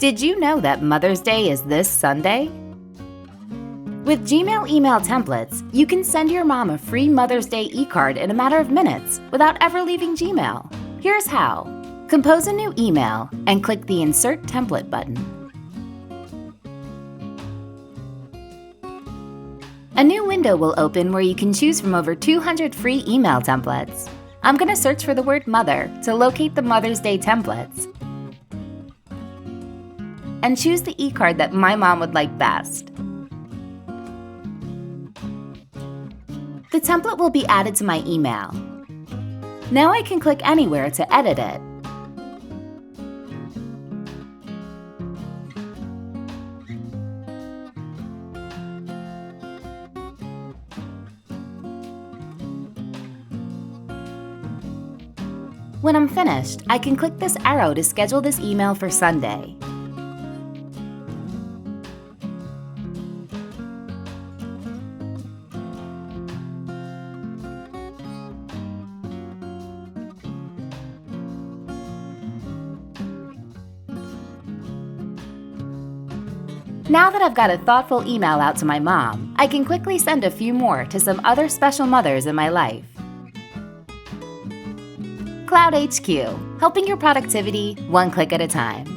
Did you know that Mother's Day is this Sunday? With Gmail email templates, you can send your mom a free Mother's Day e-card in a matter of minutes without ever leaving Gmail. Here's how. Compose a new email and click the Insert Template button. A new window will open where you can choose from over 200 free email templates. I'm going to search for the word Mother to locate the Mother's Day templates and choose the e-card that my mom would like best. The template will be added to my email. Now I can click anywhere to edit it. When I'm finished, I can click this arrow to schedule this email for Sunday. Now that I've got a thoughtful email out to my mom, I can quickly send a few more to some other special mothers in my life. cloudHQ, helping your productivity one click at a time.